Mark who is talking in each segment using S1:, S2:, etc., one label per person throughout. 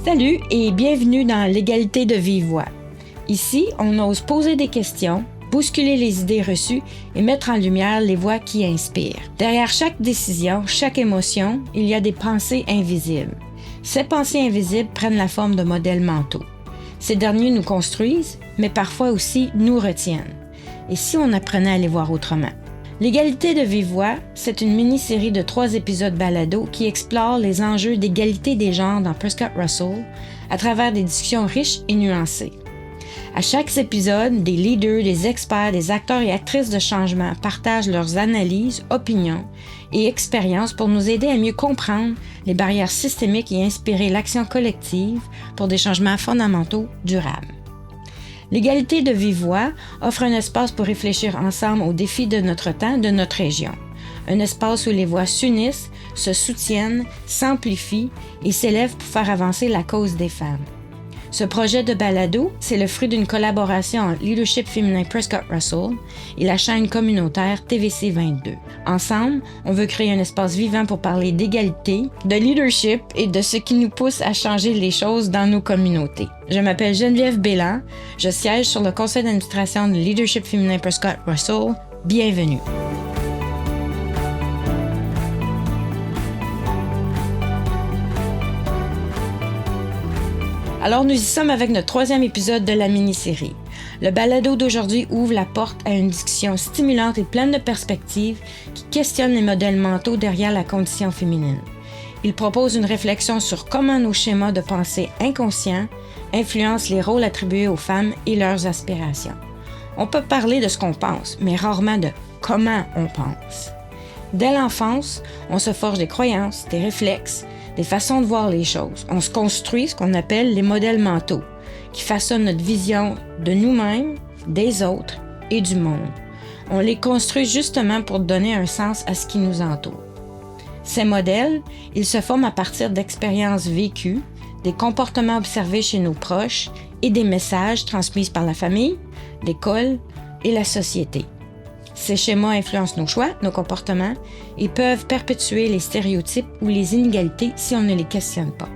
S1: Salut et bienvenue dans l'égalité de vive voix. Ici, on ose poser des questions, bousculer les idées reçues et mettre en lumière les voix qui inspirent. Derrière chaque décision, chaque émotion, il y a des pensées invisibles. Ces pensées invisibles prennent la forme de modèles mentaux. Ces derniers nous construisent, mais parfois aussi nous retiennent. Et si on apprenait à les voir autrement? L'égalité de vive voix, c'est une mini-série de 3 épisodes balado qui explore les enjeux d'égalité des genres dans Prescott Russell à travers des discussions riches et nuancées. À chaque épisode, des leaders, des experts, des acteurs et actrices de changement partagent leurs analyses, opinions et expériences pour nous aider à mieux comprendre les barrières systémiques et inspirer l'action collective pour des changements fondamentaux durables. L'égalité de vive voix offre un espace pour réfléchir ensemble aux défis de notre temps, de notre région. Un espace où les voix s'unissent, se soutiennent, s'amplifient et s'élèvent pour faire avancer la cause des femmes. Ce projet de balado, c'est le fruit d'une collaboration entre Leadership féminin Prescott Russell et la chaîne communautaire TVC 22. Ensemble, on veut créer un espace vivant pour parler d'égalité, de leadership et de ce qui nous pousse à changer les choses dans nos communautés. Je m'appelle Geneviève Bélan, je siège sur le conseil d'administration de Leadership féminin Prescott Russell. Bienvenue. Alors, nous y sommes avec notre 3e épisode de la mini-série. Le balado d'aujourd'hui ouvre la porte à une discussion stimulante et pleine de perspectives qui questionne les modèles mentaux derrière la condition féminine. Il propose une réflexion sur comment nos schémas de pensée inconscients influencent les rôles attribués aux femmes et leurs aspirations. On peut parler de ce qu'on pense, mais rarement de comment on pense. Dès l'enfance, on se forge des croyances, des réflexes, des façons de voir les choses. On se construit ce qu'on appelle les modèles mentaux, qui façonnent notre vision de nous-mêmes, des autres et du monde. On les construit justement pour donner un sens à ce qui nous entoure. Ces modèles, ils se forment à partir d'expériences vécues, des comportements observés chez nos proches et des messages transmis par la famille, l'école et la société. Ces schémas influencent nos choix, nos comportements et peuvent perpétuer les stéréotypes ou les inégalités si on ne les questionne pas.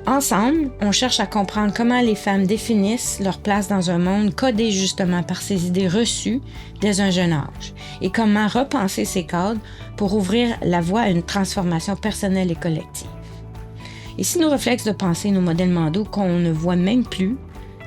S1: Ensemble, on cherche à comprendre comment les femmes définissent leur place dans un monde codé justement par ces idées reçues dès un jeune âge et comment repenser ces cadres pour ouvrir la voie à une transformation personnelle et collective. Et si nos réflexes de pensée, nos modèles mentaux qu'on ne voit même plus,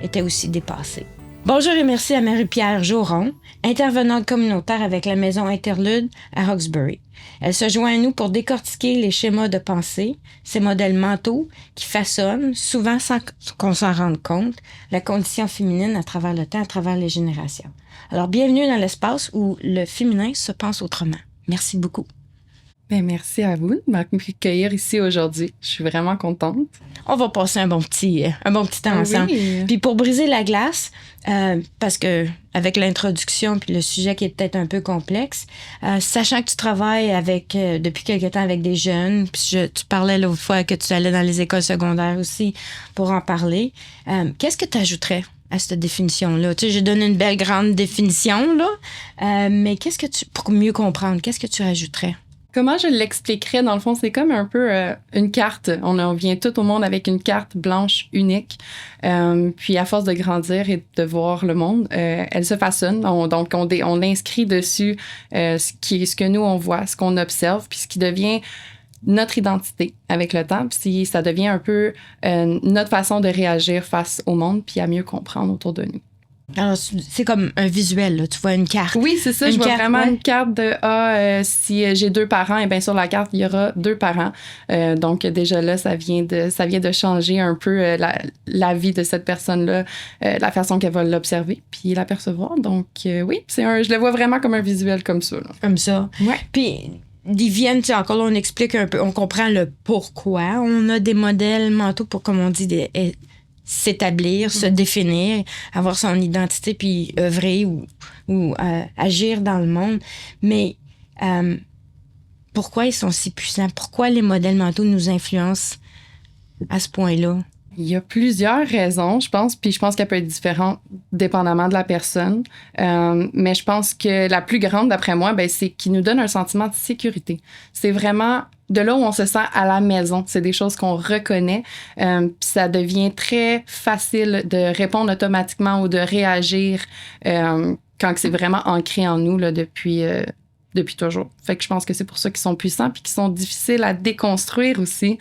S1: étaient aussi dépassés. Bonjour et merci à Marie-Pierre Joron, intervenante communautaire avec la Maison Interlude à Hawkesbury. Elle se joint à nous pour décortiquer les schémas de pensée, ces modèles mentaux qui façonnent, souvent sans qu'on s'en rende compte, la condition féminine à travers le temps, à travers les générations. Alors, bienvenue dans l'espace où le féminin se pense autrement. Merci beaucoup.
S2: Bien, merci à vous de m'accueillir ici aujourd'hui. Je suis vraiment contente.
S1: On va passer un bon petit temps ensemble. Oui. Puis pour briser la glace, parce que avec l'introduction puis le sujet qui est peut-être un peu complexe, sachant que tu travailles depuis quelque temps avec des jeunes, puis tu parlais l'autre fois que tu allais dans les écoles secondaires aussi pour en parler, qu'est-ce que tu ajouterais à cette définition-là? Tu sais, j'ai donné une belle grande définition, là, mais pour mieux comprendre, qu'est-ce que tu rajouterais?
S2: Comment je l'expliquerais? Dans le fond, c'est comme un peu une carte. On vient tout au monde avec une carte blanche unique. Puis, à force de grandir et de voir le monde, elle se façonne. Donc, on inscrit dessus ce que nous, on voit, ce qu'on observe, puis ce qui devient notre identité avec le temps. Puis, ça devient un peu notre façon de réagir face au monde, puis à mieux comprendre autour de nous.
S1: Alors, c'est comme un visuel, là. Tu vois une carte.
S2: Oui, c'est ça. Je vois vraiment une carte de si j'ai 2 parents, et bien sur la carte, il y aura 2 parents. Donc, déjà là, ça vient de changer un peu la vie de cette personne-là, la façon qu'elle va l'observer puis l'apercevoir. Donc, oui, je le vois vraiment comme un visuel comme ça. Là.
S1: Comme ça.
S2: Ouais.
S1: Puis, ils viennent, encore là, on explique un peu, on comprend le pourquoi. On a des modèles mentaux pour, comme on dit, s'établir, se définir, avoir son identité, puis œuvrer ou agir dans le monde. Mais pourquoi ils sont si puissants? Pourquoi les modèles mentaux nous influencent à ce point-là?
S2: Il y a plusieurs raisons, je pense, puis je pense qu'elle peut être différente dépendamment de la personne. Mais je pense que la plus grande, d'après moi, c'est qu'il nous donne un sentiment de sécurité. C'est vraiment de là où on se sent à la maison. C'est des choses qu'on reconnaît. Puis ça devient très facile de répondre automatiquement ou de réagir quand c'est vraiment ancré en nous là, depuis toujours. Fait que je pense que c'est pour ça qu'ils sont puissants puis qu'ils sont difficiles à déconstruire aussi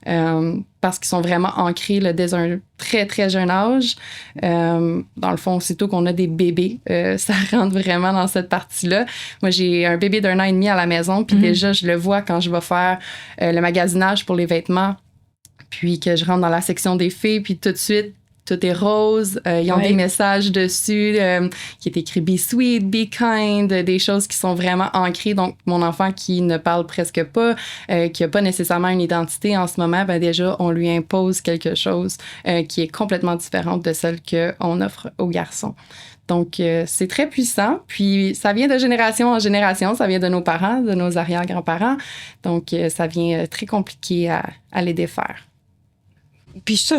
S2: parce qu'ils sont vraiment ancrés là, dès un très, très jeune âge. Dans le fond, aussitôt qu'on a des bébés, ça rentre vraiment dans cette partie-là. Moi, j'ai un bébé d'1 an et demi à la maison puis déjà, je le vois quand je vais faire le magasinage pour les vêtements puis que je rentre dans la section des filles puis tout de suite, tout est rose. Ils ont des messages dessus qui est écrit « Be sweet, be kind », des choses qui sont vraiment ancrées. Donc, mon enfant qui ne parle presque pas, qui n'a pas nécessairement une identité en ce moment, ben déjà, on lui impose quelque chose qui est complètement différente de celle qu'on offre aux garçons. Donc, c'est très puissant. Puis, ça vient de génération en génération. Ça vient de nos parents, de nos arrière-grands-parents. Donc, ça vient très compliqué à les défaire.
S1: Puis ça,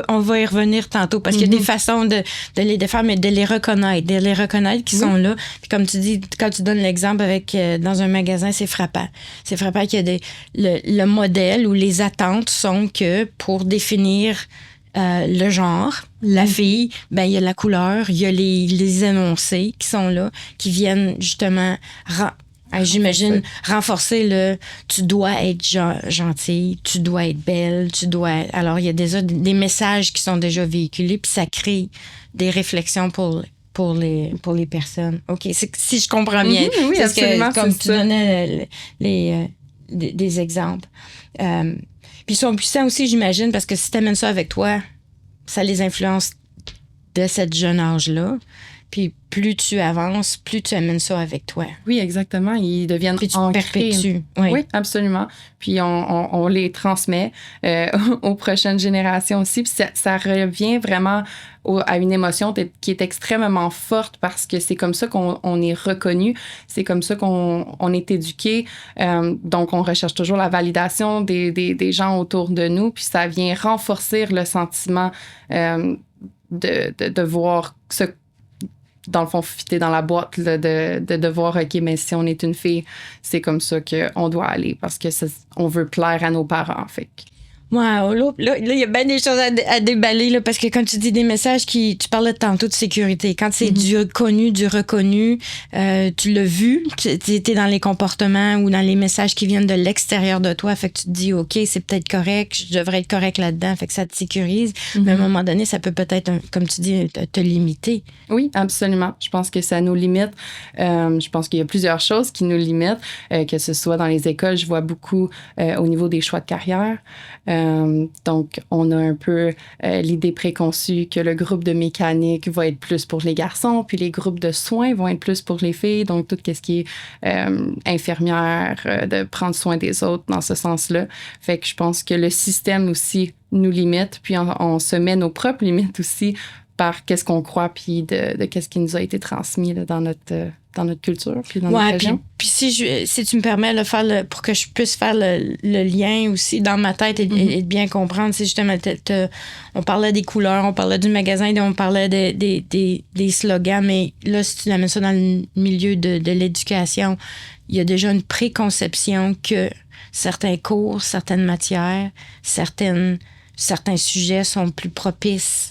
S1: on va y revenir tantôt parce qu'il y a des façons de les défaire, mais de les reconnaître qu'ils sont là. Puis comme tu dis, quand tu donnes l'exemple avec dans un magasin, c'est frappant. C'est frappant qu'il y a le modèle ou les attentes sont que pour définir le genre, la fille, ben il y a la couleur, il y a les énoncés qui sont là, qui viennent justement j'imagine renforcer le tu dois être gentille, tu dois être belle, alors il y a déjà des messages qui sont déjà véhiculés puis ça crée des réflexions pour les personnes. OK, si je comprends bien.
S2: Oui,
S1: c'est
S2: absolument,
S1: comme
S2: c'est
S1: tu
S2: ça.
S1: donnais des exemples. Puis ils sont puissants aussi, j'imagine, parce que si tu amènes ça avec toi, ça les influence de cette jeune âge-là. Puis plus tu avances, plus tu amènes ça avec toi.
S2: Oui, exactement. Ils deviennent
S1: puis tu
S2: ancrés.
S1: Perpétues.
S2: Oui, absolument. Puis on les transmet aux prochaines générations aussi. Puis ça revient vraiment à une émotion qui est extrêmement forte parce que c'est comme ça qu'on est reconnu. C'est comme ça qu'on est éduqué. Donc, on recherche toujours la validation des gens autour de nous. Puis ça vient renforcer le sentiment de voir ce dans le fond, fitter dans la boîte là, de voir, OK, mais si on est une fille, c'est comme ça qu'on doit aller parce que on veut plaire à nos parents. Fait que...
S1: Wow, là, il y a bien des choses à déballer, là, parce que quand tu dis des messages tu parlais tantôt de sécurité. Quand c'est du connu, du reconnu, tu l'as vu, tu es dans les comportements ou dans les messages qui viennent de l'extérieur de toi, fait que tu te dis, OK, c'est peut-être correct, je devrais être correct là-dedans, fait que ça te sécurise. Mais à un moment donné, ça peut peut-être, comme tu dis, te limiter.
S2: Oui, absolument. Je pense que ça nous limite. Je pense qu'il y a plusieurs choses qui nous limitent, que ce soit dans les écoles, je vois beaucoup au niveau des choix de carrière. Donc, on a un peu l'idée préconçue que le groupe de mécanique va être plus pour les garçons, puis les groupes de soins vont être plus pour les filles. Donc, tout ce qui est infirmière, de prendre soin des autres dans ce sens-là. Fait que je pense que le système aussi nous limite, puis on se met nos propres limites aussi par qu'est-ce qu'on croit, puis de qu'est-ce qui nous a été transmis là, dans notre culture, puis dans notre région.
S1: Puis si tu me permets pour que je puisse faire le lien aussi dans ma tête et de bien comprendre, c'est justement, on parlait des couleurs, on parlait du magasin, on parlait des slogans, mais là, si tu amènes ça dans le milieu de l'éducation, il y a déjà une préconception que certains cours, certaines matières, certains sujets sont plus propices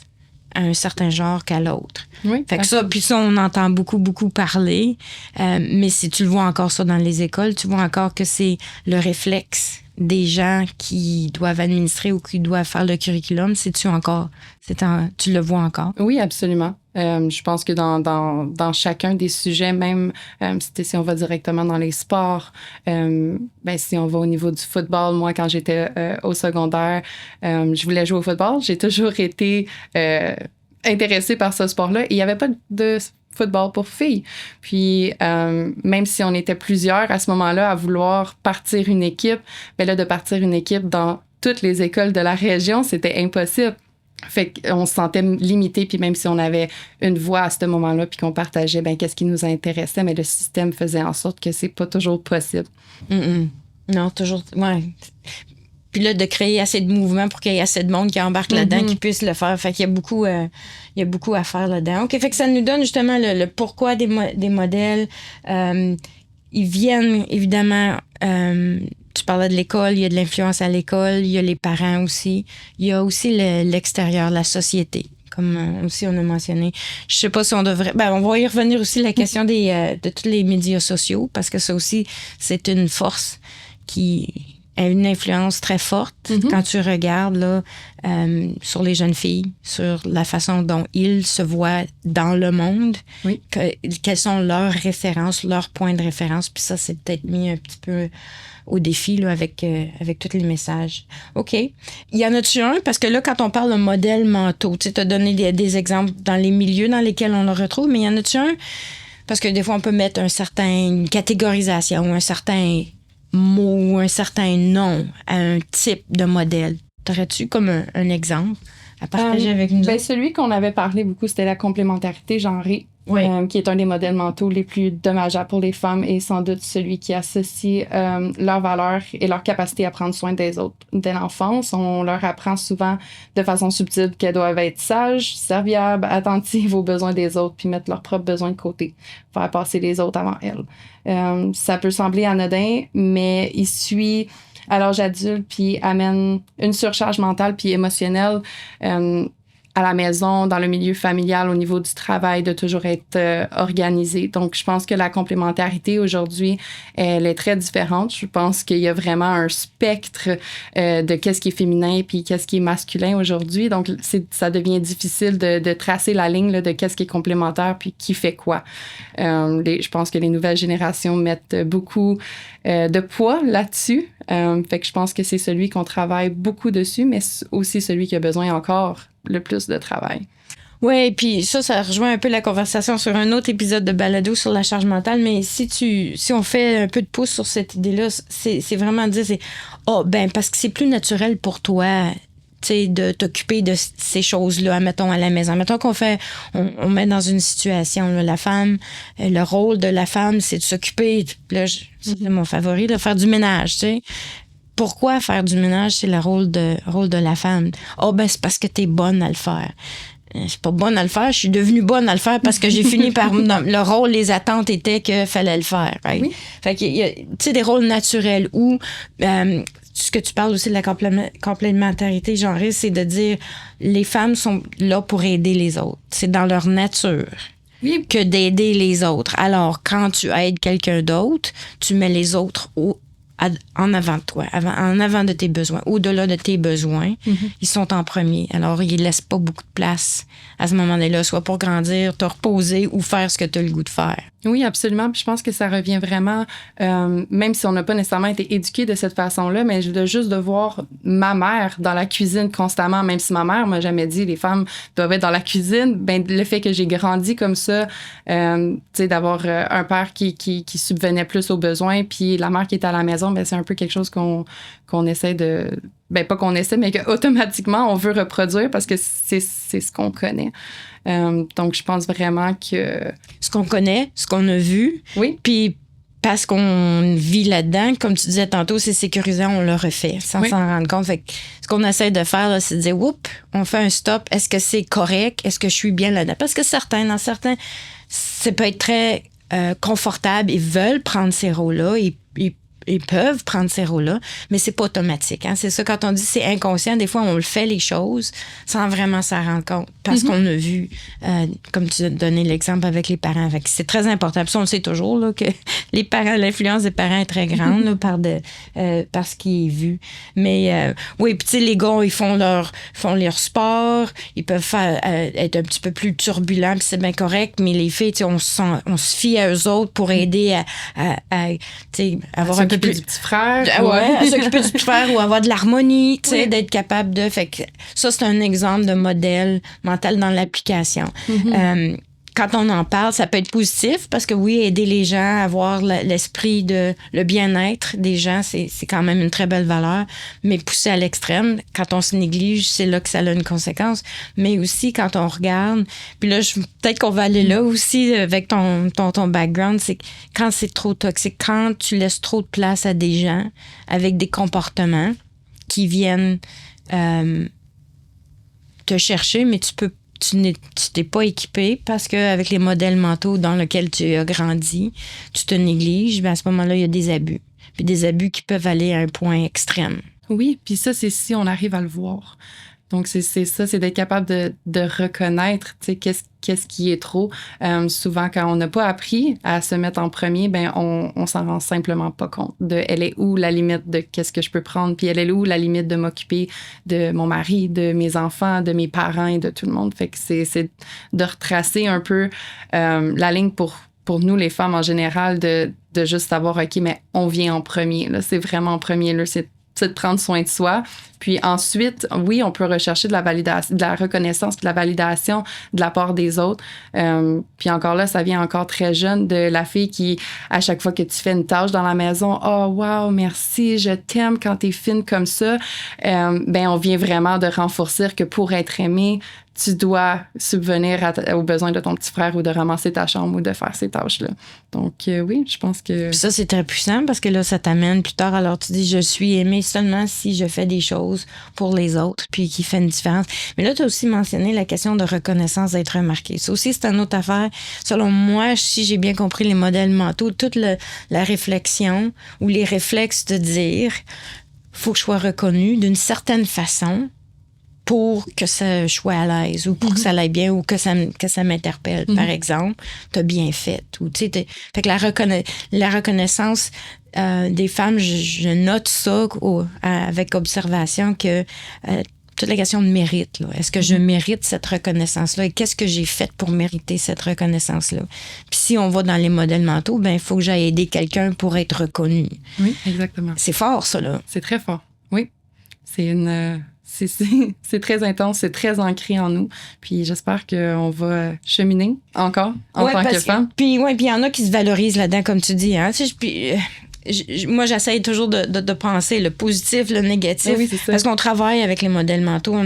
S1: à un certain genre qu'à l'autre.
S2: Oui,
S1: fait que ça, puis ça, on entend beaucoup, beaucoup parler. Mais si tu le vois encore ça dans les écoles, tu vois encore que c'est le réflexe des gens qui doivent administrer ou qui doivent faire le curriculum. Tu le vois encore?
S2: Oui, absolument. Je pense que dans chacun des sujets, même si on va directement dans les sports, si on va au niveau du football, moi, quand j'étais au secondaire, je voulais jouer au football. J'ai toujours été intéressée par ce sport-là. Et il n'y avait pas de football pour filles. Puis, même si on était plusieurs à ce moment-là à vouloir partir une équipe, de partir une équipe dans toutes les écoles de la région, c'était impossible. Fait qu'on se sentait limité, puis même si on avait une voix à ce moment-là, puis qu'on partageait, qu'est-ce qui nous intéressait, mais le système faisait en sorte que c'est pas toujours possible.
S1: Non, toujours, ouais. Puis là, de créer assez de mouvements pour qu'il y ait assez de monde qui embarque là-dedans, qui puisse le faire. Fait qu'il y a beaucoup à faire là-dedans. OK, fait que ça nous donne justement le pourquoi des modèles. Ils viennent, évidemment, tu parlais de l'école, il y a de l'influence à l'école, il y a les parents aussi. Il y a aussi l'extérieur, la société, comme aussi on a mentionné. Je sais pas si on devrait... on va y revenir aussi la question de tous les médias sociaux, parce que ça aussi, c'est une force qui a une influence très forte quand tu regardes là, sur les jeunes filles, sur la façon dont ils se voient dans le monde, quelles sont leurs références, leurs points de référence. Puis ça, c'est peut-être mis un petit peu au défi là, avec tous les messages. OK. Il y en a-tu un? Parce que là, quand on parle de modèles mentaux, tu as donné des exemples dans les milieux dans lesquels on le retrouve, mais il y en a-tu un? Parce que des fois, on peut mettre une catégorisation, un certain mot, un certain nom à un type de modèle. T'aurais-tu comme un exemple à partager avec nous?
S2: Celui qu'on avait parlé beaucoup, c'était la complémentarité genrée, qui est un des modèles mentaux les plus dommageables pour les femmes et sans doute celui qui associe leurs valeurs et leur capacité à prendre soin des autres. Dès l'enfance, on leur apprend souvent de façon subtile qu'elles doivent être sages, serviables, attentives aux besoins des autres puis mettre leurs propres besoins de côté, faire passer les autres avant elles. Ça peut sembler anodin, mais il suit à l'âge adulte puis amène une surcharge mentale puis émotionnelle à la maison, dans le milieu familial, au niveau du travail, de toujours être organisé. Donc, je pense que la complémentarité aujourd'hui, elle est très différente. Je pense qu'il y a vraiment un spectre de qu'est-ce qui est féminin puis qu'est-ce qui est masculin aujourd'hui. Donc, ça devient difficile de tracer la ligne là, de qu'est-ce qui est complémentaire puis qui fait quoi. Je pense que les nouvelles générations mettent beaucoup de poids là-dessus. Fait que je pense que c'est celui qu'on travaille beaucoup dessus, mais aussi celui qui a besoin encore le plus de travail.
S1: Oui, puis ça rejoint un peu la conversation sur un autre épisode de Balado sur la charge mentale, mais si on fait un peu de pouce sur cette idée-là, c'est vraiment de dire, parce que c'est plus naturel pour toi, tu sais, de t'occuper de ces choses-là, mettons, à la maison. Mettons on met dans une situation, là, la femme, le rôle de la femme, c'est de s'occuper, là, c'est mon favori, de faire du ménage, tu sais. Pourquoi faire du ménage, c'est le rôle de la femme? C'est parce que t'es bonne à le faire. Je suis pas bonne à le faire, je suis devenue bonne à le faire parce que j'ai fini par... le rôle, les attentes étaient qu'il fallait le faire. Right? Oui. Fait qu'il y a, tu sais, des rôles naturels où... ce que tu parles aussi de la complémentarité genrée, c'est de dire les femmes sont là pour aider les autres. C'est dans leur nature. Oui. Que d'aider les autres. Alors, quand tu aides quelqu'un d'autre, tu mets les autres en avant de toi, en avant de tes besoins, au-delà de tes besoins, ils sont en premier. Alors, ils ne laissent pas beaucoup de place à ce moment-là, soit pour grandir, te reposer ou faire ce que tu as le goût de faire.
S2: Oui, absolument. Puis je pense que ça revient vraiment, même si on n'a pas nécessairement été éduqué de cette façon-là, mais juste de voir ma mère dans la cuisine constamment, même si ma mère m'a jamais dit les femmes doivent être dans la cuisine, le fait que j'ai grandi comme ça, tu sais, d'avoir un père qui subvenait plus aux besoins, puis la mère qui est à la maison, c'est un peu quelque chose qu'on essaie de... pas qu'on essaie, mais qu'automatiquement, on veut reproduire parce que c'est ce qu'on connaît. Donc, je pense vraiment que...
S1: Ce qu'on connaît, ce qu'on a vu.
S2: Oui.
S1: Puis, parce qu'on vit là-dedans, comme tu disais tantôt, c'est sécurisant, on le refait sans s'en rendre compte. Fait que ce qu'on essaie de faire, là, c'est de dire, on fait un stop. Est-ce que c'est correct? Est-ce que je suis bien là-dedans? Parce que dans certains, ça peut être très confortable. Ils veulent prendre ces rôles-là. Ils peuvent prendre ces rôles-là, mais c'est pas automatique. Hein? C'est ça, quand on dit c'est inconscient, des fois, on le fait les choses sans vraiment s'en rendre compte parce qu'on a vu, comme tu as donné l'exemple avec les parents. Fait que c'est très important. Puis ça, on le sait toujours là, que les parents, l'influence des parents est très grande là, par ce qui est vu. Mais oui, puis tu sais, les gars, ils font leur sport, ils peuvent être un petit peu plus turbulents, puis c'est bien correct, mais les filles, on se fie à eux autres pour aider à avoir un
S2: s'occuper du petit frère.
S1: À s'occuper du petit frère ou avoir de l'harmonie, d'être capable de... Fait que ça, c'est un exemple de modèle mental dans l'application. Quand on en parle, ça peut être positif parce que oui, aider les gens à avoir l'esprit de le bien-être des gens, c'est quand même une très belle valeur. Mais pousser à l'extrême, quand on se néglige, c'est là que ça a une conséquence. Mais aussi, quand on regarde, puis là, peut-être qu'on va aller là aussi avec ton background, c'est quand c'est trop toxique, quand tu laisses trop de place à des gens avec des comportements qui viennent te chercher, mais tu t'es pas équipé parce qu'avec les modèles mentaux dans lesquels tu as grandi, tu te négliges, à ce moment-là, il y a des abus. puis des abus qui peuvent aller à un point extrême.
S2: Oui, puis ça, c'est si on arrive à le voir. Donc, c'est ça, c'est d'être capable de reconnaître, tu sais, qu'est-ce qui est trop. Souvent, quand on n'a pas appris à se mettre en premier, ben on s'en rend simplement pas compte de elle est où la limite de qu'est-ce que je peux prendre, puis elle est où la limite de m'occuper de mon mari, de mes enfants, de mes parents et de tout le monde. Fait que c'est de retracer un peu la ligne pour nous, les femmes en général, de juste savoir, OK, mais on vient en premier, là, c'est vraiment en premier, là, c'est de prendre soin de soi. Puis ensuite, oui, on peut rechercher de la validation, de la reconnaissance, de la validation de la part des autres. Puis encore là, ça vient encore très jeune de la fille qui, à chaque fois que tu fais une tâche dans la maison, oh wow, merci, je t'aime quand t'es fine comme ça. Ben on vient vraiment de renforcer que pour être aimé, tu dois subvenir aux besoins de ton petit frère ou de ramasser ta chambre ou de faire ces tâches-là. Donc, oui, je pense que...
S1: Puis ça, c'est très puissant parce que là, ça t'amène plus tard. Alors, tu dis, je suis aimée seulement si je fais des choses pour les autres, puis qui fait une différence. Mais là, tu as aussi mentionné la question de reconnaissance, d'être remarqué. Ça aussi, c'est une autre affaire. Selon moi, si j'ai bien compris les modèles mentaux, toute la réflexion ou les réflexes de dire, faut que je sois reconnu d'une certaine façon pour que ça soit à l'aise ou pour que ça aille bien ou que ça m'interpelle, par exemple, t'as bien fait. Ou, fait que la reconnaissance des femmes, je note ça avec observation que toute la question de mérite. Là. Est-ce que je mérite cette reconnaissance-là et qu'est-ce que j'ai fait pour mériter cette reconnaissance-là? Puis si on va dans les modèles mentaux, ben il faut que j'aille aider quelqu'un pour être reconnu.
S2: Oui, exactement.
S1: C'est fort, ça, là.
S2: C'est très fort, oui. C'est très intense, c'est très ancré en nous. Puis j'espère qu'on va cheminer encore en tant que femme.
S1: Puis il y en a qui se valorisent là-dedans, comme tu dis. Hein? Moi, j'essaye toujours de penser le positif, le négatif. Oui, c'est ça. Parce qu'on travaille avec les modèles mentaux.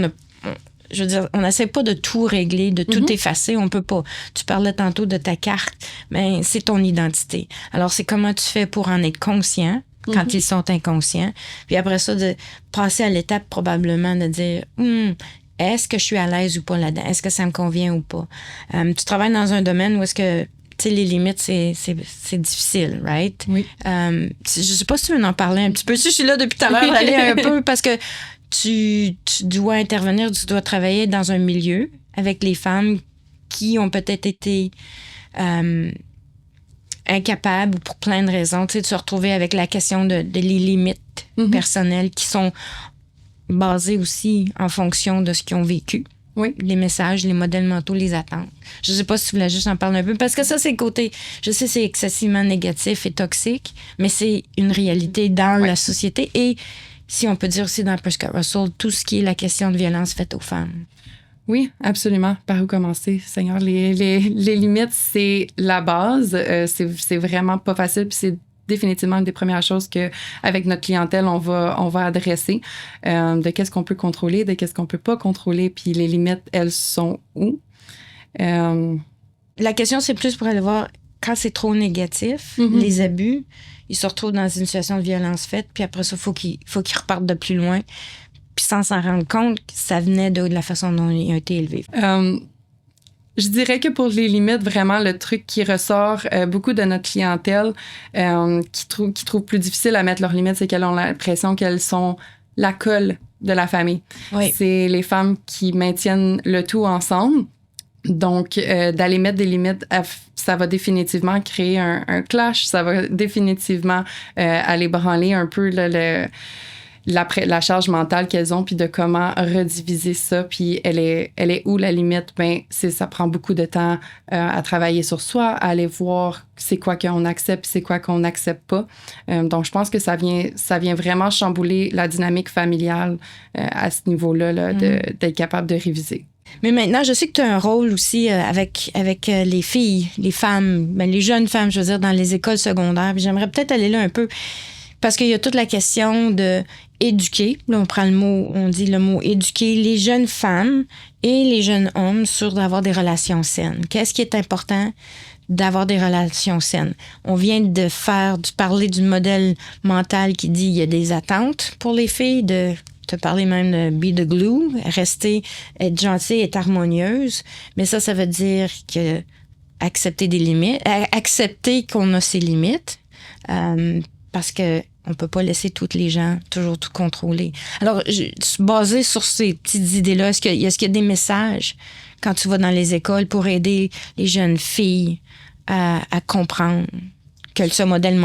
S1: Je veux dire, on n'essaie pas de tout régler, de tout effacer. On peut pas. Tu parlais tantôt de ta carte. Mais c'est ton identité. Alors, c'est comment tu fais pour en être conscient quand ils sont inconscients. Puis après ça, de passer à l'étape probablement de dire est-ce que je suis à l'aise ou pas là-dedans? Est-ce que ça me convient ou pas? Tu travailles dans un domaine où est-ce que tu sais, les limites, c'est difficile, right?
S2: Oui.
S1: Je sais pas si tu veux en parler un petit peu. Si je suis là depuis tout à l'heure, aller un peu parce que tu dois intervenir, tu dois travailler dans un milieu avec les femmes qui ont peut-être été incapables pour plein de raisons, tu sais, de se retrouver avec la question de les limites personnelles qui sont basées aussi en fonction de ce qu'ils ont vécu.
S2: Oui.
S1: Les messages, les modèles mentaux, les attentes. Je sais pas si tu voulais juste en parler un peu, parce que ça, c'est le côté, je sais, c'est excessivement négatif et toxique, mais c'est une réalité dans la société et, si on peut dire aussi dans Prescott Russell, tout ce qui est la question de violence faite aux femmes.
S2: Oui, absolument. Par où commencer, Seigneur? Les limites, c'est la base. C'est vraiment pas facile, puis c'est définitivement une des premières choses qu'avec notre clientèle, on va adresser. De qu'est-ce qu'on peut contrôler, de qu'est-ce qu'on peut pas contrôler, puis les limites, elles sont où?
S1: La question, c'est plus pour aller voir quand c'est trop négatif, les abus, ils se retrouvent dans une situation de violence faite, puis après ça, faut qu'ils repartent de plus loin, puis sans s'en rendre compte que ça venait de la façon dont ils ont été élevés.
S2: Je dirais que pour les limites, vraiment, le truc qui ressort beaucoup de notre clientèle qui trouve plus difficile à mettre leurs limites, c'est qu'elles ont l'impression qu'elles sont la colle de la famille.
S1: Oui.
S2: C'est les femmes qui maintiennent le tout ensemble. Donc, d'aller mettre des limites, ça va définitivement créer un clash. Ça va définitivement aller branler un peu la charge mentale qu'elles ont, puis de comment rediviser ça, puis elle est où la limite? Ben, ça prend beaucoup de temps à travailler sur soi, à aller voir c'est quoi qu'on accepte, c'est quoi qu'on n'accepte pas. Donc, je pense que ça vient vraiment chambouler la dynamique familiale à ce niveau-là, là, d'être capable de réviser.
S1: Mais maintenant, je sais que tu as un rôle aussi avec les filles, les femmes, ben, les jeunes femmes, je veux dire, dans les écoles secondaires. Puis j'aimerais peut-être aller là un peu, parce qu'il y a toute la question de éduquer. Là, on dit le mot éduquer les jeunes femmes et les jeunes hommes sur d'avoir des relations saines. Qu'est-ce qui est important d'avoir des relations saines? On vient de parler du modèle mental qui dit qu'il y a des attentes pour les filles, te parler même de be the glue, être gentille, être harmonieuse. Mais ça veut dire que accepter des limites, accepter qu'on a ses limites, parce que On peut pas laisser toutes les gens toujours tout contrôler. Alors, basé sur ces petites idées-là, est-ce qu'il y a des messages quand tu vas dans les écoles pour aider les jeunes filles à comprendre que ce modèle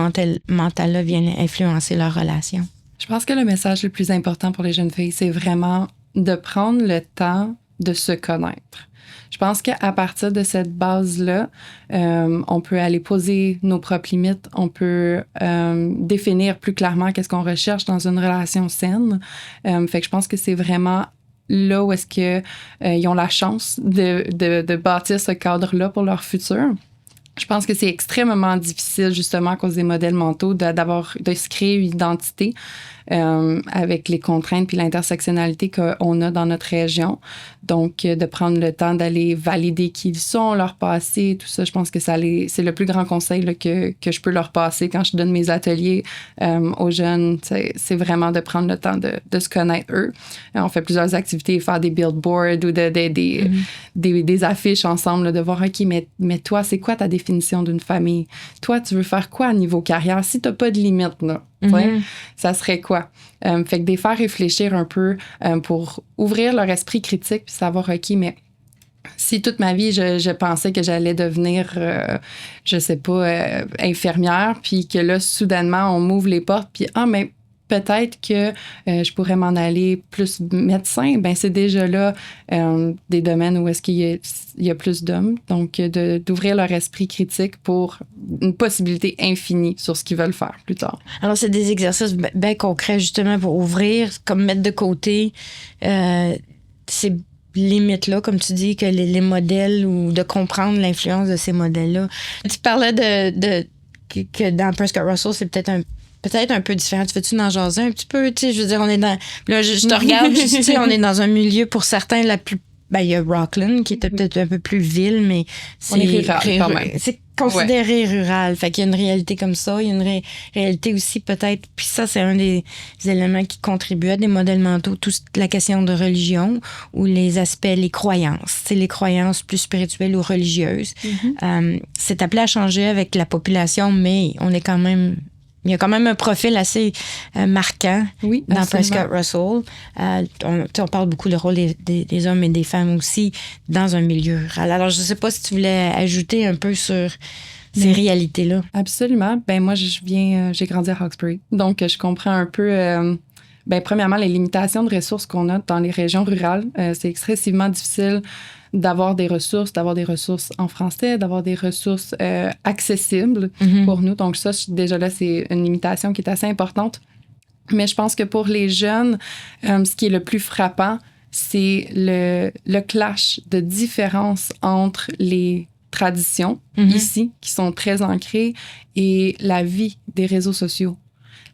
S1: mental-là vient influencer leur relation?
S2: Je pense que le message le plus important pour les jeunes filles, c'est vraiment de prendre le temps de se connaître. Je pense qu'à partir de cette base-là, on peut aller poser nos propres limites, on peut définir plus clairement qu'est-ce qu'on recherche dans une relation saine. Fait que je pense que c'est vraiment là où est-ce que ils ont la chance de bâtir ce cadre-là pour leur futur. Je pense que c'est extrêmement difficile, justement, à cause des modèles mentaux, de se créer une identité avec les contraintes puis l'intersectionnalité qu'on a dans notre région. Donc, de prendre le temps d'aller valider qui ils sont, leur passé, tout ça, je pense que c'est le plus grand conseil là, que je peux leur passer quand je donne mes ateliers aux jeunes. C'est vraiment de prendre le temps de se connaître eux. On fait plusieurs activités, faire des billboards ou des affiches ensemble, là, de voir, OK, mais toi, c'est quoi ta définition d'une famille? Toi, tu veux faire quoi à niveau carrière? Si tu n'as pas de limite, là, ça serait quoi? Fait que de les faire réfléchir un peu pour ouvrir leur esprit critique puis savoir, OK, mais si toute ma vie, je pensais que j'allais devenir, je sais pas, infirmière, puis que là, soudainement, on m'ouvre les portes, puis mais peut-être que je pourrais m'en aller plus médecin. Ben c'est déjà là des domaines où est-ce qu'il y a plus d'hommes. Donc, d'ouvrir leur esprit critique pour une possibilité infinie sur ce qu'ils veulent faire plus tard.
S1: Alors, c'est des exercices bien concrets, justement, pour ouvrir, comme mettre de côté ces limites-là, comme tu dis, que les modèles, ou de comprendre l'influence de ces modèles-là. Tu parlais que dans Prescott Russell, c'est peut-être un peu différent. Tu veux-tu en jaser un petit peu? Tu sais, je veux dire, on est dans... Là, je te regarde, tu sais, on est dans un milieu, pour certains, il y a Rockland, qui était peut-être un peu plus ville, mais c'est...
S2: On est rural, quand même.
S1: C'est considéré rural. Fait qu'il y a une réalité comme ça. Il y a une réalité aussi, peut-être... Puis ça, c'est un des éléments qui contribuent à des modèles mentaux. Toute la question de religion, ou les aspects, les croyances. C'est les croyances plus spirituelles ou religieuses. C'est appelé à changer avec la population, mais on est quand même... Il y a quand même un profil assez marquant dans Prescott Russell. On parle beaucoup du rôle des hommes et des femmes aussi dans un milieu rural. Alors, je ne sais pas si tu voulais ajouter un peu sur ces réalités-là.
S2: Absolument. Ben moi, j'ai grandi à Hawkesbury. Donc, je comprends un peu... premièrement, les limitations de ressources qu'on a dans les régions rurales. C'est excessivement difficile d'avoir des ressources en français, d'avoir des ressources accessibles pour nous. Donc ça, déjà là, c'est une limitation qui est assez importante. Mais je pense que pour les jeunes, ce qui est le plus frappant, c'est le clash de différence entre les traditions ici, qui sont très ancrées, et la vie des réseaux sociaux.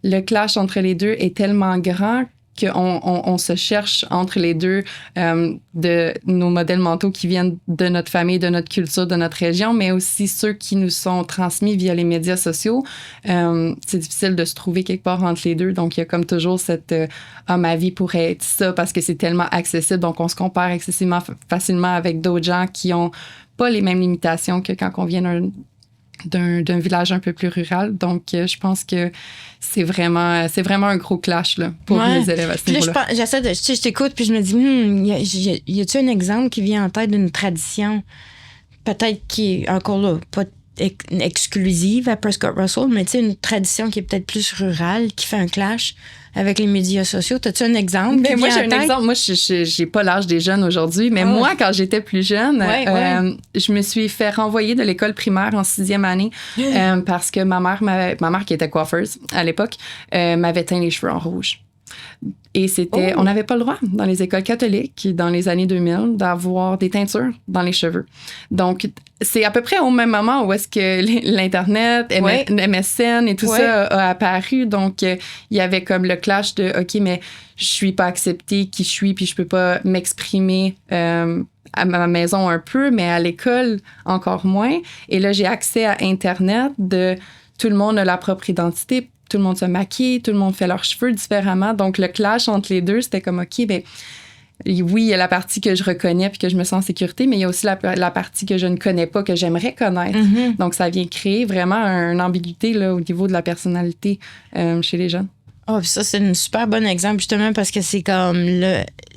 S2: Le clash entre les deux est tellement grand qu'on se cherche entre les deux de nos modèles mentaux qui viennent de notre famille, de notre culture, de notre région, mais aussi ceux qui nous sont transmis via les médias sociaux. C'est difficile de se trouver quelque part entre les deux. Donc, il y a comme toujours cette ma vie pourrait être ça parce que c'est tellement accessible. Donc, on se compare excessivement facilement avec d'autres gens qui ont pas les mêmes limitations que quand on vient d'un village un peu plus rural. Donc, je pense que c'est vraiment un gros clash là, pour les élèves à ce niveau-là.
S1: J'essaie de... je t'écoute, puis je me dis, y a-t-il un exemple qui vient en tête d'une tradition, peut-être qui est encore là, pas exclusive à Prescott Russell, mais tu sais, une tradition qui est peut-être plus rurale, qui fait un clash avec les médias sociaux. T'as-tu un exemple?
S2: Mais moi, j'ai un exemple. Moi, j'ai pas l'âge des jeunes aujourd'hui, mais moi, quand j'étais plus jeune, je me suis fait renvoyer de l'école primaire en 6e année parce que ma mère qui était coiffeuse à l'époque, m'avait teint les cheveux en rouge. Et on n'avait pas le droit dans les écoles catholiques dans les années 2000 d'avoir des teintures dans les cheveux. Donc, c'est à peu près au même moment où est-ce que l'Internet, MSN et tout ça a apparu. Donc, il y avait comme le clash de « OK, mais je suis pas acceptée qui je suis, puis je peux pas m'exprimer à ma maison un peu, mais à l'école encore moins. » Et là, j'ai accès à Internet tout le monde a la propre identité. Tout le monde se maquille, tout le monde fait leurs cheveux différemment. Donc, le clash entre les deux, c'était comme, OK, ben oui, il y a la partie que je reconnais puis que je me sens en sécurité, mais il y a aussi la partie que je ne connais pas, que j'aimerais connaître. Donc, ça vient créer vraiment une ambiguïté là, au niveau de la personnalité chez les jeunes.
S1: Oh, ça, c'est un super bon exemple, justement, parce que c'est comme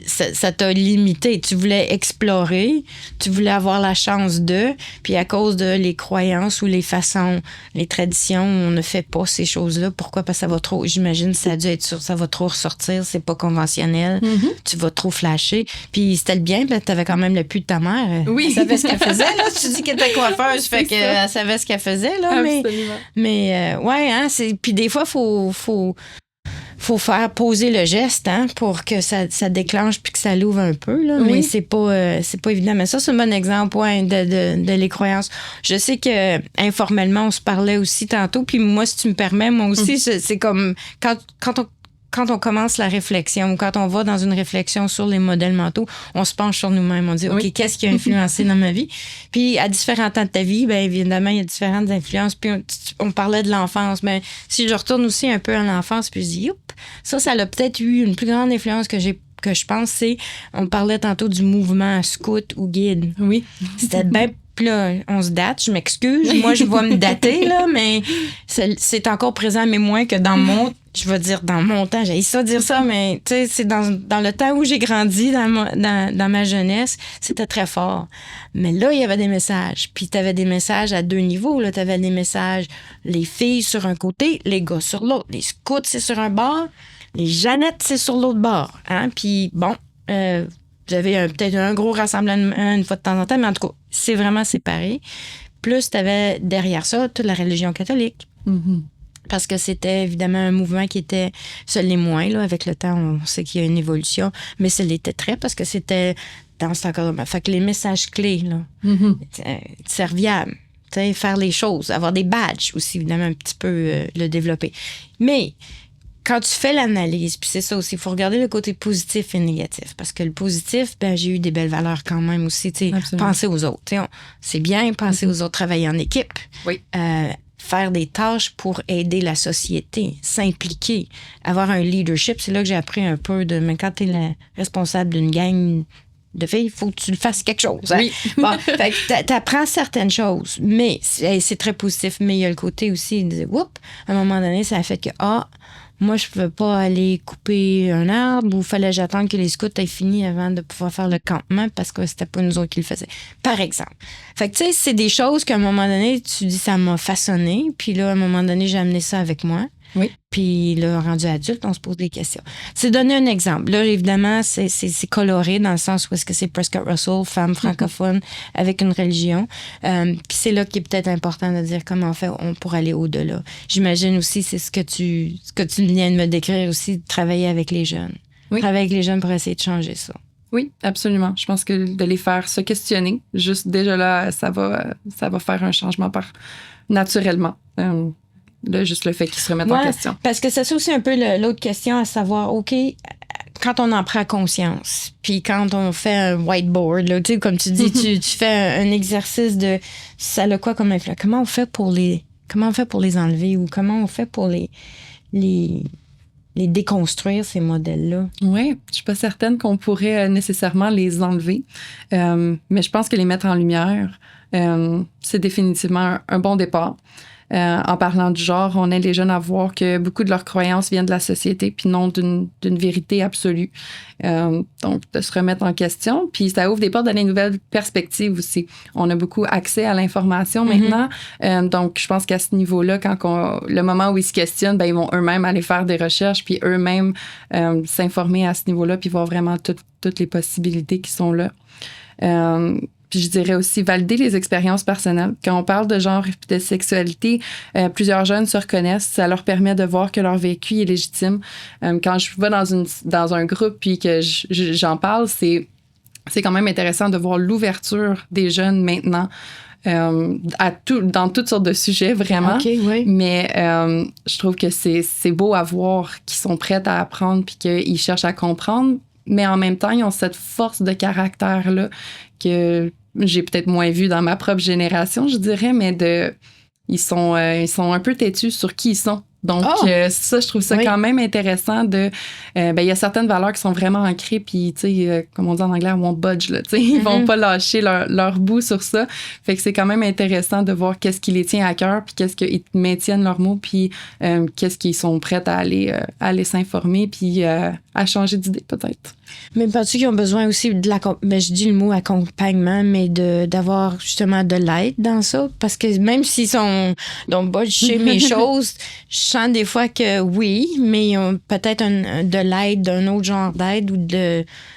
S1: ça t'a limité. Tu voulais explorer, tu voulais avoir la chance de, puis à cause de les croyances ou les façons, les traditions, on ne fait pas ces choses-là. Pourquoi? Parce que ça va trop, j'imagine, ça a dû être sûr, ça va trop ressortir, c'est pas conventionnel, tu vas trop flasher. Puis c'était le bien, ben, t'avais quand même le pu de ta mère.
S2: Oui.
S1: Elle savait ce qu'elle faisait, là. Tu dis qu'elle était coiffeuse, fait qu'elle savait ce qu'elle faisait, là.
S2: Absolument.
S1: Mais ouais, hein, puis des fois, faut faire poser le geste pour que ça déclenche puis que ça l'ouvre un peu. Là. Mais c'est pas évident. Mais ça, c'est un bon exemple de les croyances. Je sais que informellement, on se parlait aussi tantôt. Puis moi, si tu me permets, moi aussi, c'est comme quand on commence la réflexion ou quand on va dans une réflexion sur les modèles mentaux, on se penche sur nous-mêmes. On dit, OK, qu'est-ce qui a influencé dans ma vie? Puis, à différents temps de ta vie, bien évidemment, il y a différentes influences. Puis, on parlait de l'enfance. Mais si je retourne aussi un peu à l'enfance, puis je dis, ça a peut-être eu une plus grande influence que je pense, c'est, on parlait tantôt du mouvement scout ou guide.
S2: Oui.
S1: C'était bien. Puis là, on se date, je m'excuse. Moi, je vais me dater, là, mais c'est encore présent, mais moins que dans mon temps. J'ai ça dire ça, mais tu sais, c'est dans le temps où j'ai grandi, dans ma jeunesse, c'était très fort. Mais là, il y avait des messages. Puis tu avais des messages à 2 niveaux. Tu avais des messages, les filles sur un côté, les gars sur l'autre. Les scouts, c'est sur un bord. Les Jeannettes, c'est sur l'autre bord. Hein? Puis bon, vous avez peut-être un gros rassemblement une fois de temps en temps, mais en tout cas, c'est vraiment séparé. Plus, tu avais derrière ça toute la religion catholique. Parce que c'était évidemment un mouvement qui était, ça l'est moins, là, avec le temps, on sait qu'il y a une évolution, mais ça l'était très parce que c'était dans cet encadrement. Fait que les messages clés, là, serviables, faire les choses, avoir des badges aussi, évidemment, un petit peu le développer. Mais quand tu fais l'analyse, puis c'est ça aussi, il faut regarder le côté positif et négatif. Parce que le positif, ben j'ai eu des belles valeurs quand même aussi. Penser aux autres. C'est bien, penser aux autres, travailler en équipe.
S2: Oui.
S1: Faire des tâches pour aider la société, s'impliquer, avoir un leadership. C'est là que j'ai appris un peu mais quand tu es responsable d'une gang de filles, il faut que tu le fasses quelque chose. Hein?
S2: Oui.
S1: Bon, fait que t'apprends certaines choses, mais c'est très positif. Mais il y a le côté aussi, à un moment donné, ça a fait que, moi, je ne pouvais pas aller couper un arbre ou fallait j'attendre que les scouts aient fini avant de pouvoir faire le campement parce que c'était pas nous autres qui le faisaient. Par exemple. Fait que, tu sais, c'est des choses qu'à un moment donné, tu dis, ça m'a façonné. Puis là, à un moment donné, j'ai amené ça avec moi.
S2: Oui.
S1: Puis là, rendu adulte, on se pose des questions. C'est donner un exemple. Là, évidemment, c'est coloré dans le sens où est-ce que c'est Prescott Russell, femme francophone avec une religion. Puis c'est là qu'il est peut-être important de dire comment on fait pour aller au-delà. J'imagine aussi, c'est ce que tu viens de me décrire aussi, de travailler avec les jeunes.
S2: Oui.
S1: Travailler avec les jeunes pour essayer de changer ça.
S2: Oui, absolument. Je pense que de les faire se questionner, juste déjà là, ça va faire un changement naturellement. Là, juste le fait qu'ils se remettent en question. Parce
S1: que c'est ça aussi un peu l'autre question, à savoir, OK, quand on en prend conscience, puis quand on fait un whiteboard, là, comme tu dis, tu fais un exercice de ça a quoi comme influence? Comment on fait pour les enlever ou comment on fait pour les déconstruire, ces modèles-là?
S2: Oui, je suis pas certaine qu'on pourrait nécessairement les enlever, mais je pense que les mettre en lumière, c'est définitivement un bon départ. En parlant du genre, on aide les jeunes à voir que beaucoup de leurs croyances viennent de la société puis non d'une vérité absolue. Donc, de se remettre en question. Puis, ça ouvre des portes à des nouvelles perspectives aussi. On a beaucoup accès à l'information maintenant. Donc, je pense qu'à ce niveau-là, le moment où ils se questionnent, ben, ils vont eux-mêmes aller faire des recherches puis eux-mêmes s'informer à ce niveau-là puis voir vraiment toutes les possibilités qui sont là. Puis je dirais aussi valider les expériences personnelles. Quand on parle de genre et de sexualité, plusieurs jeunes se reconnaissent. Ça leur permet de voir que leur vécu est légitime. Quand je vais dans un groupe puis que j'en parle, c'est quand même intéressant de voir l'ouverture des jeunes maintenant dans toutes sortes de sujets, vraiment.
S1: Okay, oui.
S2: Mais je trouve que c'est beau à voir qu'ils sont prêts à apprendre puis qu'ils cherchent à comprendre. Mais en même temps, ils ont cette force de caractère-là que j'ai peut-être moins vu dans ma propre génération, je dirais, mais ils sont un peu têtus sur qui ils sont. Donc, ça, je trouve ça quand même intéressant de... il y a certaines valeurs qui sont vraiment ancrées, puis, tu sais, comme on dit en anglais, won't budge, là, tu sais, ils vont pas lâcher leur bout sur ça. Fait que c'est quand même intéressant de voir qu'est-ce qui les tient à cœur, puis qu'est-ce qu'ils maintiennent leurs mots, puis qu'est-ce qu'ils sont prêts à aller s'informer, puis à changer d'idée, peut-être.
S1: Mais penses-tu qu'ils ont besoin aussi je dis le mot accompagnement, mais d'avoir justement de l'aide dans ça? Parce que même s'ils sont donc chez mes choses, je sens des fois que oui, mais ils ont peut-être de l'aide, d'un autre genre d'aide ou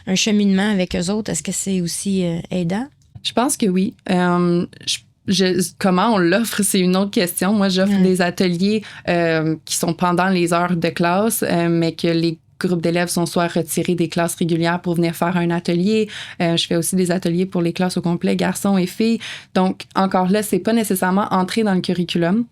S1: un cheminement avec eux autres. Est-ce que c'est aussi aidant?
S2: Je pense que oui. Comment on l'offre, c'est une autre question. Moi, j'offre des ateliers qui sont pendant les heures de classe, mais que les groupes d'élèves sont soit retirés des classes régulières pour venir faire un atelier. Je fais aussi des ateliers pour les classes au complet, garçons et filles. Donc, encore là, c'est pas nécessairement entrer dans le curriculum.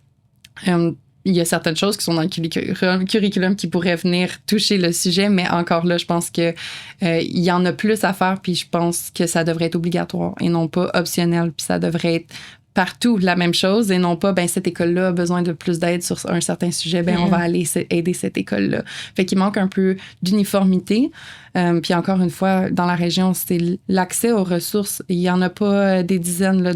S2: Il y a certaines choses qui sont dans le curriculum qui pourraient venir toucher le sujet, mais encore là, je pense que il y en a plus à faire, puis je pense que ça devrait être obligatoire et non pas optionnel, puis ça devrait être partout la même chose et non pas, cette école-là a besoin de plus d'aide sur un certain sujet, on va aller aider cette école-là. Fait qu'il manque un peu d'uniformité. Puis encore une fois, dans la région, c'est l'accès aux ressources. Il n'y en a pas des dizaines là,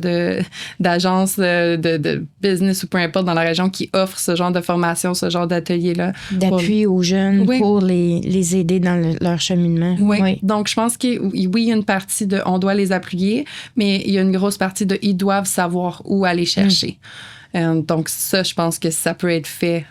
S2: d'agences de business ou peu importe dans la région qui offrent ce genre de formation, ce genre d'atelier-là.
S1: D'appui aux jeunes pour les aider dans leur cheminement.
S2: Oui. Donc, je pense qu'il y a une partie de on doit les appuyer, mais il y a une grosse partie de ils doivent savoir où aller chercher. Donc, ça, je pense que ça peut être fait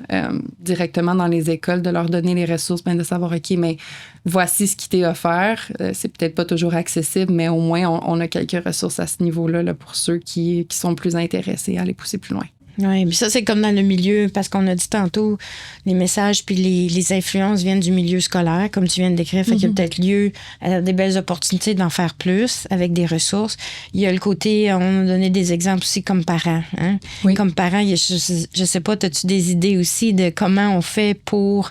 S2: directement dans les écoles, de leur donner les ressources, de savoir, OK, mais voici ce qui t'est offert. C'est peut-être pas toujours accessible, mais au moins, on a quelques ressources à ce niveau-là là, pour ceux qui sont plus intéressés à aller pousser plus loin.
S1: Oui, puis ça, c'est comme dans le milieu, parce qu'on a dit tantôt, les messages puis les influences viennent du milieu scolaire, comme tu viens de décrire. Fait qu'il y a peut-être lieu à des belles opportunités d'en faire plus avec des ressources. Il y a le côté, on a donné des exemples aussi comme parents. Hein? Oui. Comme parents, je sais pas, as-tu des idées aussi de comment on fait pour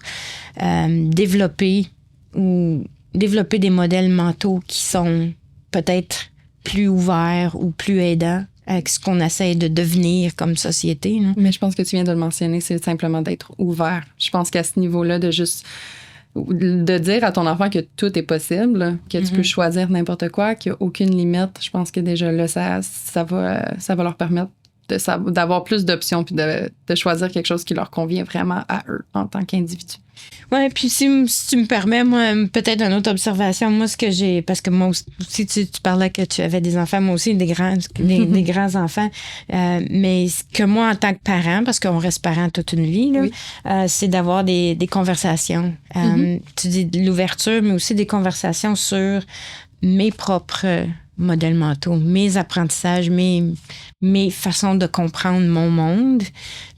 S1: développer des modèles mentaux qui sont peut-être plus ouverts ou plus aidants avec ce qu'on essaie de devenir comme société. Là.
S2: Mais je pense que tu viens de le mentionner, c'est simplement d'être ouvert. Je pense qu'à ce niveau-là, de dire à ton enfant que tout est possible, que tu peux choisir n'importe quoi, qu'il n'y a aucune limite, je pense que déjà là, ça va leur permettre d'avoir plus d'options puis de choisir quelque chose qui leur convient vraiment à eux en tant qu'individus.
S1: Oui, puis si tu me permets, moi, peut-être une autre observation, moi, ce que j'ai, parce que moi aussi, tu parlais que tu avais des enfants, moi aussi, des grands enfants, mais ce que moi, en tant que parent, parce qu'on reste parent toute une vie, là, c'est d'avoir des conversations. Tu dis de l'ouverture, mais aussi des conversations sur mes propres modèles mentaux, mes apprentissages, mes façons de comprendre mon monde.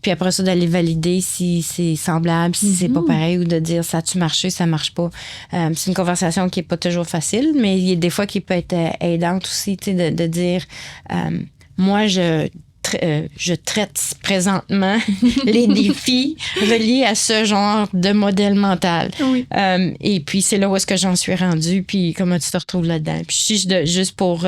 S1: Puis après ça, d'aller valider si c'est semblable, si c'est pas pareil, ou de dire ça a-tu marché, ça marche pas. C'est une conversation qui est pas toujours facile, mais il y a des fois qui peut être aidante aussi, tu sais, de dire moi, je traite présentement les défis reliés à ce genre de modèle mental. Oui. Et puis, c'est là où est-ce que j'en suis rendue, puis comment tu te retrouves là-dedans. Puis, juste pour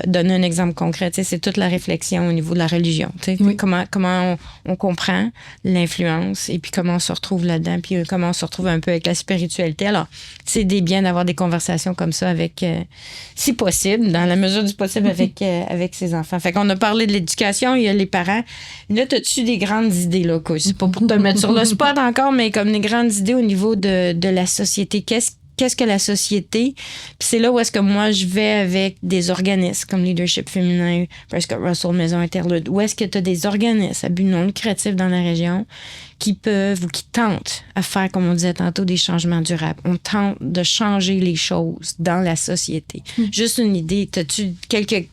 S1: donner un exemple concret, c'est toute la réflexion au niveau de la religion. Oui. Comment on comprend l'influence et puis comment on se retrouve là-dedans, puis comment on se retrouve un peu avec la spiritualité. Alors, c'est bien d'avoir des conversations comme ça avec, si possible, dans la mesure du possible, avec ses enfants. Fait qu'on a parlé de l'éducation, il y a les parents. Là, as-tu des grandes idées, là? C'est pas pour te mettre sur le spot encore, mais comme des grandes idées au niveau de la société. Qu'est-ce que la société? Puis c'est là où est-ce que moi, je vais avec des organismes comme Leadership Féminin, Prescott Russell, Maison Interlude. Où est-ce que tu as des organismes à but non lucratif dans la région qui peuvent ou qui tentent à faire, comme on disait tantôt, des changements durables. On tente de changer les choses dans la société. Juste une idée. As-tu quelques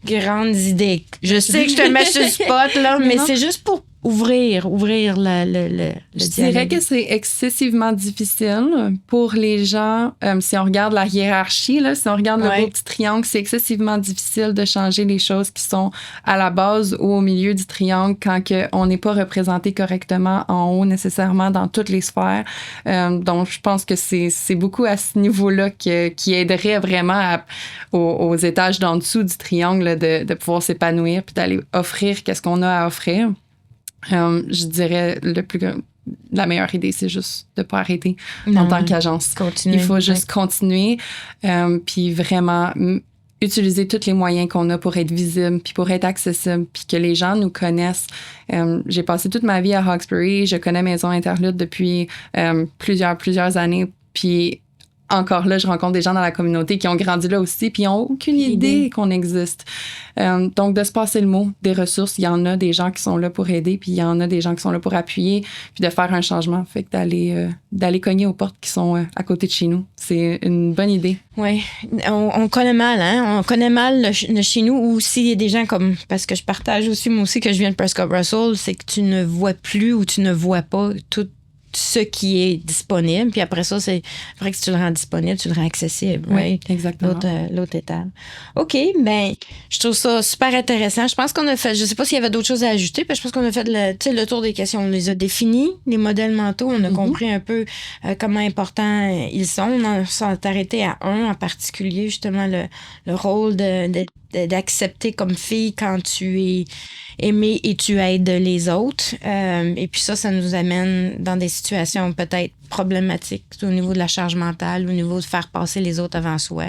S1: grandes idées? Je sais que je te mets sur le spot, là, mais c'est juste pour ouvrir le
S2: Je dirais que c'est excessivement difficile pour les gens. Si on regarde la hiérarchie, là, si on regarde le beau petit triangle, c'est excessivement difficile de changer les choses qui sont à la base ou au milieu du triangle quand on n'est pas représenté correctement en haut nécessairement dans toutes les sphères. Donc, je pense que c'est beaucoup à ce niveau-là qui aiderait vraiment aux étages d'en dessous du triangle là, de pouvoir s'épanouir puis d'aller offrir qu'est-ce qu'on a à offrir. Je dirais la meilleure idée, c'est juste de ne pas arrêter en tant qu'agence.
S1: Continuer.
S2: Il faut juste continuer, puis vraiment utiliser tous les moyens qu'on a pour être visible, puis pour être accessible, puis que les gens nous connaissent. J'ai passé toute ma vie à Hawkesbury, je connais Maison Interlude depuis plusieurs années, puis encore là, je rencontre des gens dans la communauté qui ont grandi là aussi, puis ils n'ont aucune idée qu'on existe. Donc, de se passer le mot, des ressources, il y en a des gens qui sont là pour aider, puis il y en a des gens qui sont là pour appuyer, puis de faire un changement. Fait que d'aller cogner aux portes qui sont à côté de chez nous, c'est une bonne idée.
S1: Oui, on connaît mal, hein? On connaît mal le chez nous, ou s'il y a des gens comme, parce que je partage aussi, moi aussi, que je viens de Prescott Russell, c'est que tu ne vois plus ou tu ne vois pas tout ce qui est disponible. Puis après ça, c'est vrai que si tu le rends disponible, tu le rends accessible.
S2: Oui, exactement.
S1: L'autre étape. OK, bien, je trouve ça super intéressant. Je pense qu'on a fait, je sais pas s'il y avait d'autres choses à ajouter, puis je pense qu'on a fait le tour des questions. On les a définis, les modèles mentaux. On a compris un peu comment importants ils sont. On s'est arrêté à un en particulier, justement, le rôle d'accepter comme fille quand tu es aimée et tu aides les autres. Et puis ça nous amène dans des situations peut-être problématiques au niveau de la charge mentale, au niveau de faire passer les autres avant soi.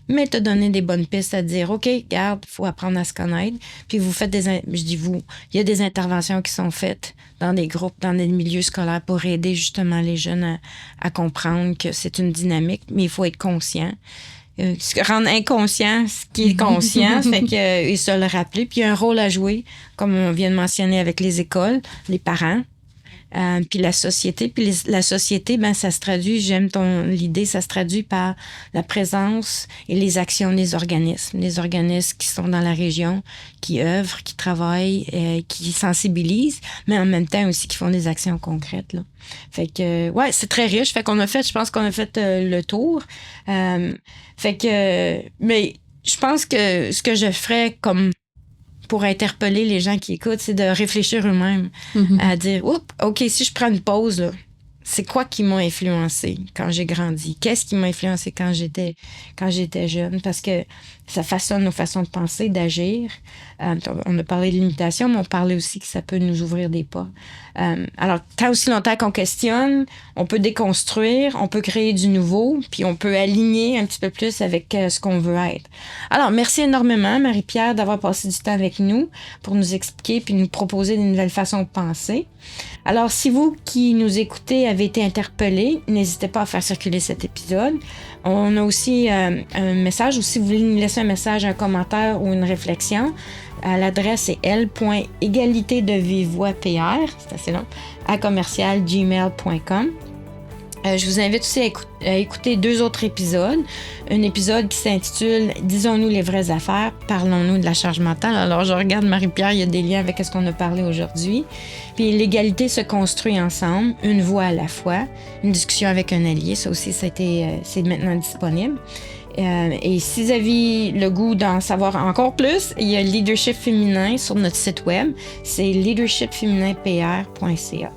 S1: Mais te donner des bonnes pistes à dire, OK, regarde, il faut apprendre à se connaître. Puis vous faites je dis vous, il y a des interventions qui sont faites dans des groupes, dans des milieux scolaires pour aider justement les jeunes à comprendre que c'est une dynamique, mais il faut être conscient. Rendre inconscient ce qui est conscient, fait que et se le rappeler. Puis il y a un rôle à jouer, comme on vient de mentionner avec les écoles, les parents, puis la société. Puis la société, ben ça se traduit, j'aime l'idée, ça se traduit par la présence et les actions des organismes. Les organismes qui sont dans la région, qui œuvrent, qui travaillent, qui sensibilisent, mais en même temps aussi qui font des actions concrètes, là. Fait que, ouais, c'est très riche. Fait je pense qu'on a fait le tour. Fait que, mais je pense que ce que je ferais comme pour interpeller les gens qui écoutent, c'est de réfléchir eux-mêmes, à dire, OK, si je prends une pause, là, c'est quoi qui m'a influencé quand j'ai grandi? Qu'est-ce qui m'a influencé quand j'étais jeune? Parce que ça façonne nos façons de penser, d'agir. On a parlé de limitation, mais on parlait aussi que ça peut nous ouvrir des pas. Alors, tant aussi longtemps qu'on questionne, on peut déconstruire, on peut créer du nouveau, puis on peut aligner un petit peu plus avec ce qu'on veut être. Alors, merci énormément, Marie-Pierre, d'avoir passé du temps avec nous pour nous expliquer puis nous proposer des nouvelles façons de penser. Alors, si vous qui nous écoutez avez été interpellés, n'hésitez pas à faire circuler cet épisode. On a aussi un message, ou si vous voulez nous laisser un message, un commentaire ou une réflexion, l'adresse est l.égalitédevivrevoix.pr, c'est assez long, @gmail.com. Je vous invite aussi à écouter 2 autres épisodes. Un épisode qui s'intitule « Disons-nous les vraies affaires, parlons-nous de la charge mentale ». Alors, je regarde Marie-Pierre, il y a des liens avec ce qu'on a parlé aujourd'hui. Puis, l'égalité se construit ensemble, une voix à la fois, une discussion avec un allié. Ça aussi, c'est maintenant disponible. Et si vous avez le goût d'en savoir encore plus, il y a Leadership féminin sur notre site web. C'est leadershipfémininpr.ca.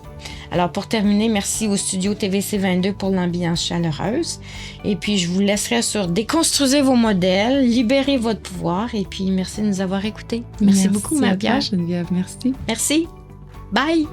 S1: Alors, pour terminer, merci au studio TVC22 pour l'ambiance chaleureuse. Et puis, je vous laisserai sur déconstruisez vos modèles, libérez votre pouvoir. Et puis, merci de nous avoir écoutés. Merci beaucoup, Marie-Pierre.
S2: Geneviève, merci.
S1: Merci. Bye.